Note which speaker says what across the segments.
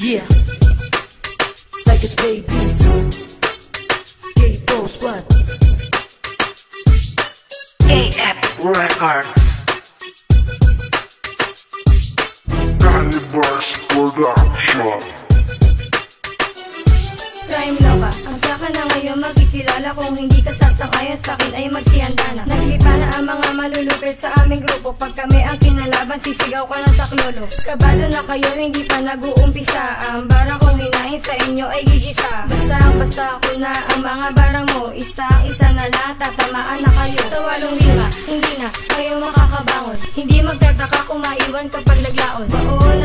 Speaker 1: Yeah, Psychos Babies, K-Pro Squad,
Speaker 2: AF Records,
Speaker 3: Calibers Production.
Speaker 4: Prime Loka, ang plaka na ngayon magkikilala. Kung hindi ka sasangayon sa akin ay magsihanda na. Naglipa na ang mga malulupit sa aming grupo. Pag kami ang kinalaban, sisigaw ka na sa klolo. Kabado na kayo, hindi pa nag-uumpisa. Ang barang kong hinahin sa inyo ay gigisa. Basang-basa ko na ang mga barang mo. Isa-isa na lang, tatamaan na kayo. Sa 8 hindi na kayo makakabangon. Hindi magtataka kung maiwan kapag naglaon.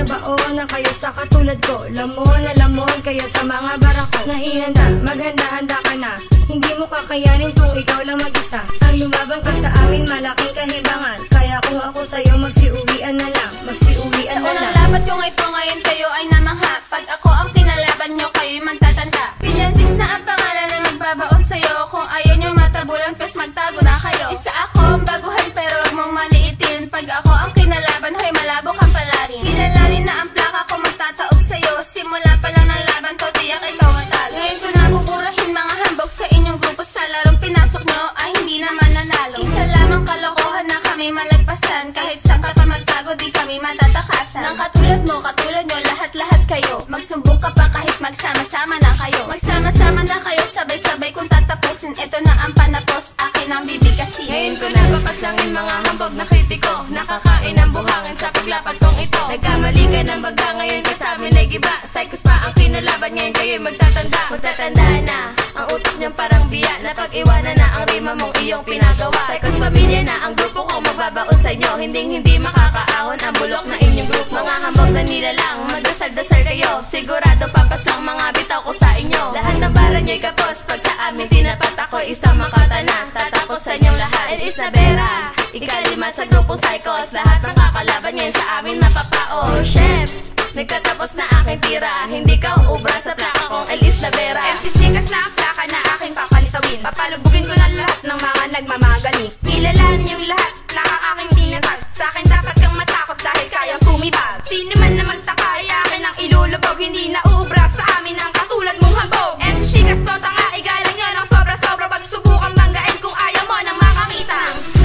Speaker 4: Baon na kayo sa katulad ko. Lamon na lamon kayo sa mga barang ko. Nahinanda, maghanda-handa ka na. Hindi mo kakayanin kung ikaw lang mag-isa. Ang lumabang ka sa amin, malaking kahibangan. Kaya kung ako sa'yo, magsiuwian na lang. Magsiuwian na lang.
Speaker 5: Sa unang labat kong ito ngayon, kayo ay namangha. Pag ako ang kinalaban nyo, kayo'y magtatanda. Pilyan chicks na ang pangalan na magbabaon sa'yo. Kung ayaw nyo matabulan, pues magtago na kayo. Isa ako ang baguhan, pero wag mong maliitin. Pag ako ang kinalaban, hoy malabo kang palarin. Kilalalin na ang plaka ko magtataog sa'yo. Simula pa lang ng laban ko, tiyak ikaw matalo. Ngayon ko nabuburahin mga hambog sa inyong grupo. Sa larong pinasok nyo ay hindi naman nanalo. Isa lamang kalokohan na kami malagpasan. Kahit saan ka pa magtago, di kami matatakasan. Nang katulad mo, katulad nyo, lahat-lahat kayo. Magsumbong ka pa kahit magsama-sama na kayo. Magsama-sama na kayo, sabay-sabay kung tatapusin. Ito na ang panapos, akin ang bibigkasin.
Speaker 6: Ngayon ko napapaslangin mga hambog na kritiko. Nakakain ang buhangin sa paglapat kong ito. Nagkamali ka ng baga, ngayon ka sa amin ay giba. Psychos pa ang kinalaban, ngayon kayo'y magtatanda. Magtatanda na, ang utak niyang parang biya. Napag-iwanan na ang rima mong iyong pinagawa. Psychos pamilya na ang grupo ko, magbabaon sa inyo. Hindi makakaahon ang bulok na inyong grupo. Mga hambog na nilalang, magdasal-dasal kayo. Sigurado papaslang mga bitaw ko sa inyo. Lahat ng bara nyo'y kapos, pag sa amin tinapat ako isang makata na. Tatapos sa inyong lahat, El Isabera. Ikalima sa grupong Psychos, lahat ng kakalaban ngayon sa amin mapapao. Chef, nagkatapos na aking tira. Hindi ka uubra sa plaka kong El Isabera.
Speaker 7: MC Chicas na ang plaka na aking papalitawin. Papalubugin ko na lahat ng mga nagmamagani. Kilalanin yung lahat, plaka aking tinatag. Sa akin dapat kang matakot dahil kayang tumibag. Sino man na magtaka ay akin ang ilulubog. Hindi na uubra sa amin ang katulad mong hambog. MC Chicas to tanga, igalang nyo ng sobra-sobra. Pagsubukan banggain kung ayaw mo nang makakita.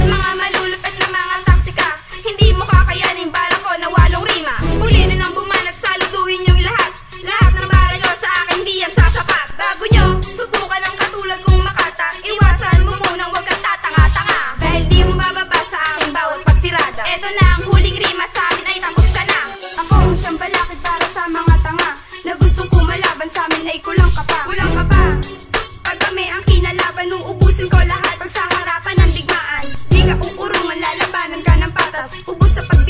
Speaker 7: Mga malulupit na mga taktika, hindi mo kakayanin bara ko na 8 rima. Huli din ang bumanat, saluduin yung lahat. Lahat ng bara nyo sa akin di yan sasapat. Bago nyo, subukan ang katulad kong makata. Iwasan mo munang wag kang tatanga-tanga. Dahil di mo mababa sa aking bawat pagtirada. Eto na ang huling rima, sa amin ay tapos ka na. Ako ang siyang balakid para sa mga tanga na gustong kumalaban sa amin ay kulang ka pa. Kulang ka pa. Pag kami ang kinalaban, uubusin ko lahat. Pag sa harapan ng digmaan, di ka uurungan, lalabanan ka ng patas. Ubus sa pag